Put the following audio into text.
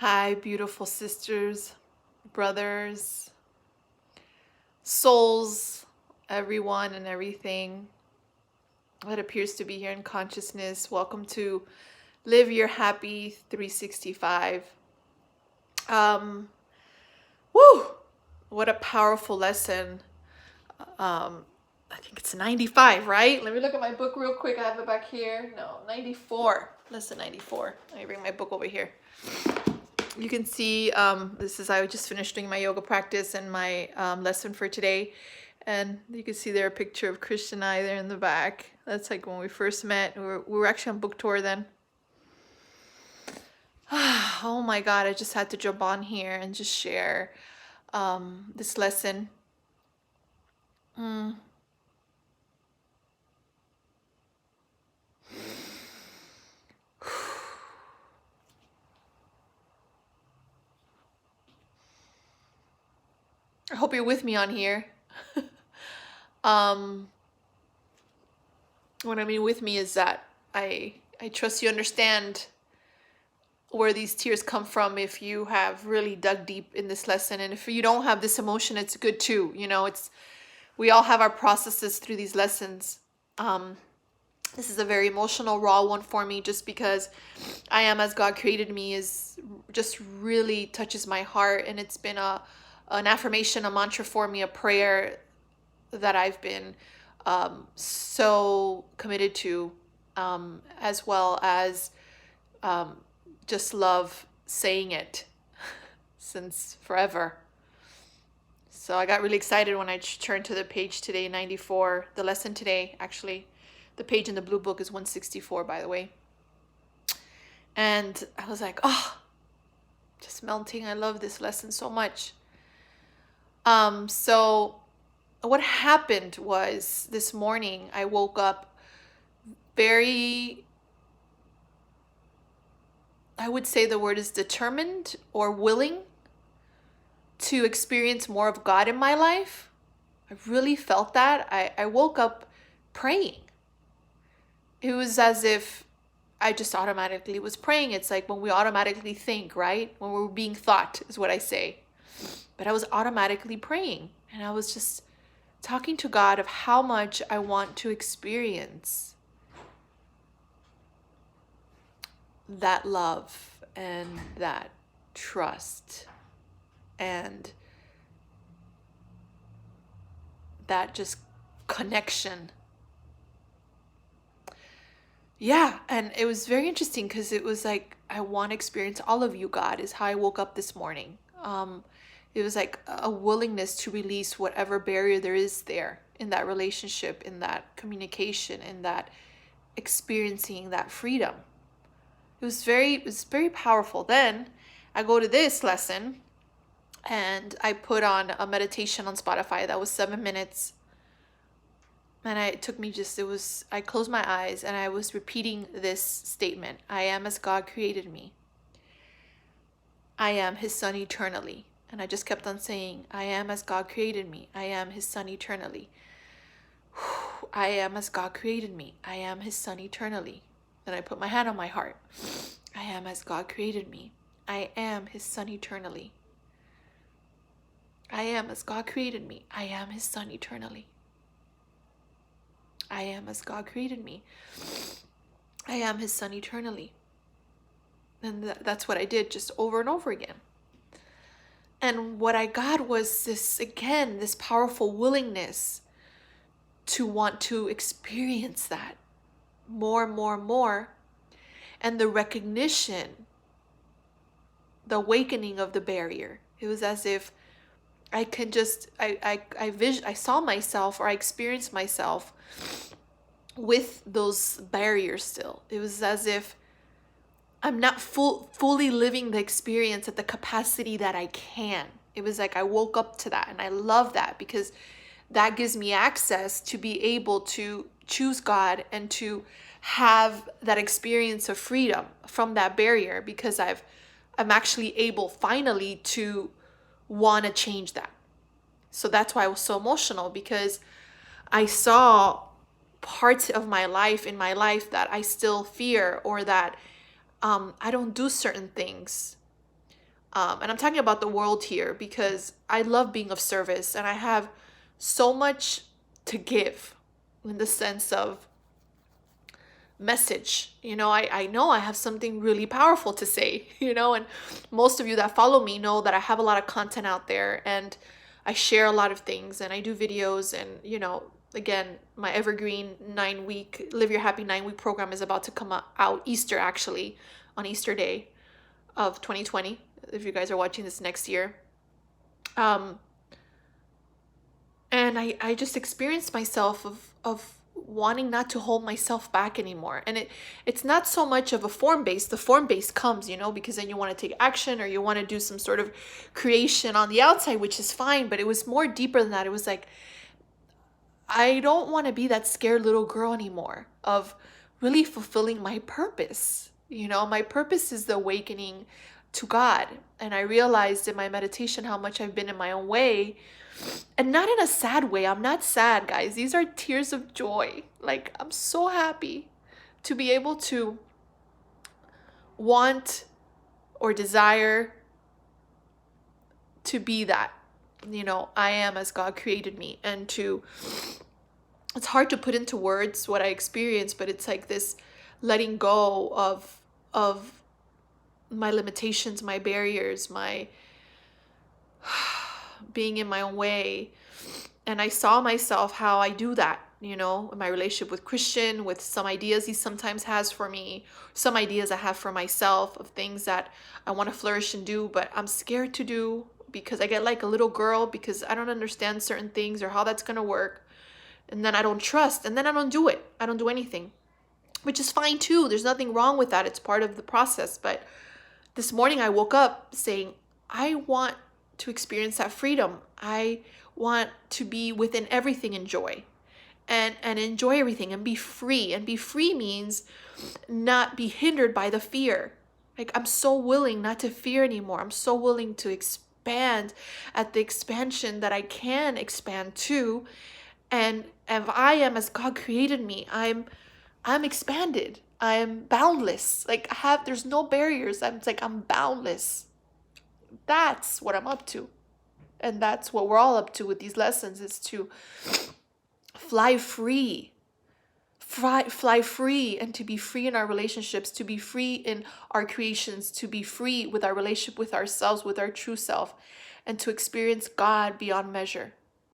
Hi, beautiful sisters, brothers, souls, everyone and everything that appears to be here in consciousness. Welcome to Live Your Happy 365. Um, Woo! What a powerful lesson. I think it's 95, right? Let me look at my book real quick. I have it back here. No, 94. Lesson 94. Let me bring my book over here. You can see I just finished doing my yoga practice and my lesson for today, and you can see there a picture of Christian and I there in the back. That's like when we first met. We were actually on book tour then. Oh my god, I just had to jump on here and just share this lesson. I hope you're with me on here. What I mean with me is that I trust you understand where these tears come from if you have really dug deep in this lesson. And if you don't have this emotion, it's good too. We all have our processes through these lessons. This is a very emotional, raw one for me, just because I am as God created me is just really touches my heart. And it's been an affirmation, a mantra for me, a prayer that I've been so committed to, as well as just love saying it since forever. So I got really excited when I turned to the page today, 94, the lesson today, actually. The page in the blue book is 164, by the way. And I was like, oh, just melting. I love this lesson so much. So what happened was this morning I woke up very, I would say the word is determined or willing to experience more of God in my life. I really felt that. I woke up praying. It was as if I just automatically was praying. It's like when we automatically think, right? When we're being thought is what I say. But I was automatically praying. And I was just talking to God of how much I want to experience that love and that trust and that just connection. Yeah, and it was very interesting because it was like, I want to experience all of you, God, is how I woke up this morning. It was like a willingness to release whatever barrier there is there in that relationship, in that communication, in that experiencing that freedom. It was very powerful. Then I go to this lesson and I put on a meditation on Spotify that was 7 minutes. And I closed my eyes and I was repeating this statement. I am as God created me. I am his son eternally. And I just kept on saying, I am as God created me. I am his son eternally. I am as God created me. I am his son eternally. Then I put my hand on my heart. I am as God created me. I am his son eternally. I am as God created me. I am his son eternally. I am as God created me. I am his son eternally. And that's what I did just over and over again. And what I got was this powerful willingness to want to experience that more and more and more. And the recognition, the awakening of the barrier. It was as if I could just, I saw myself, or I experienced myself with those barriers still. It was as if I'm not fully living the experience at the capacity that I can. It was like I woke up to that, and I love that because that gives me access to be able to choose God and to have that experience of freedom from that barrier, because I'm actually able finally to want to change that. So that's why I was so emotional, because I saw parts of my life in my life that I still fear, or that I don't do certain things And I'm talking about the world here because I love being of service and I have so much to give in the sense of message. I know I have something really powerful to say, and most of you that follow me know that I have a lot of content out there and I share a lot of things and I do videos and, again, my evergreen 9-week Live Your Happy 9-week program is about to come out Easter, actually, on Easter Day of 2020, if you guys are watching this next year. And I just experienced myself of wanting not to hold myself back anymore. And it's not so much of a form-based. The form-based comes, because then you want to take action or you want to do some sort of creation on the outside, which is fine. But it was more deeper than that. It was like, I don't want to be that scared little girl anymore of really fulfilling my purpose. My purpose is the awakening to God. And I realized in my meditation how much I've been in my own way. And not in a sad way. I'm not sad, guys. These are tears of joy. Like, I'm so happy to be able to want or desire to be that. I am as God created me. And it's hard to put into words what I experience, but it's like this letting go of my limitations, my barriers, my being in my own way. And I saw myself how I do that, in my relationship with Christian, with some ideas he sometimes has for me, some ideas I have for myself of things that I want to flourish and do, but I'm scared to do because I get like a little girl because I don't understand certain things or how that's going to work. And then I don't trust, and then I don't do it. I don't do anything, which is fine too. There's nothing wrong with that. It's part of the process. But this morning I woke up saying, I want to experience that freedom. I want to be within everything in joy and enjoy everything and be free. And be free means not be hindered by the fear. Like, I'm so willing not to fear anymore. I'm so willing to expand at the expansion that I can expand to. And if I am as God created me, I'm expanded. I'm boundless. Like, there's no barriers. I'm boundless. That's what I'm up to. And that's what we're all up to with these lessons, is to fly free. Fly free, and to be free in our relationships, to be free in our creations, to be free with our relationship with ourselves, with our true self, and to experience God beyond measure.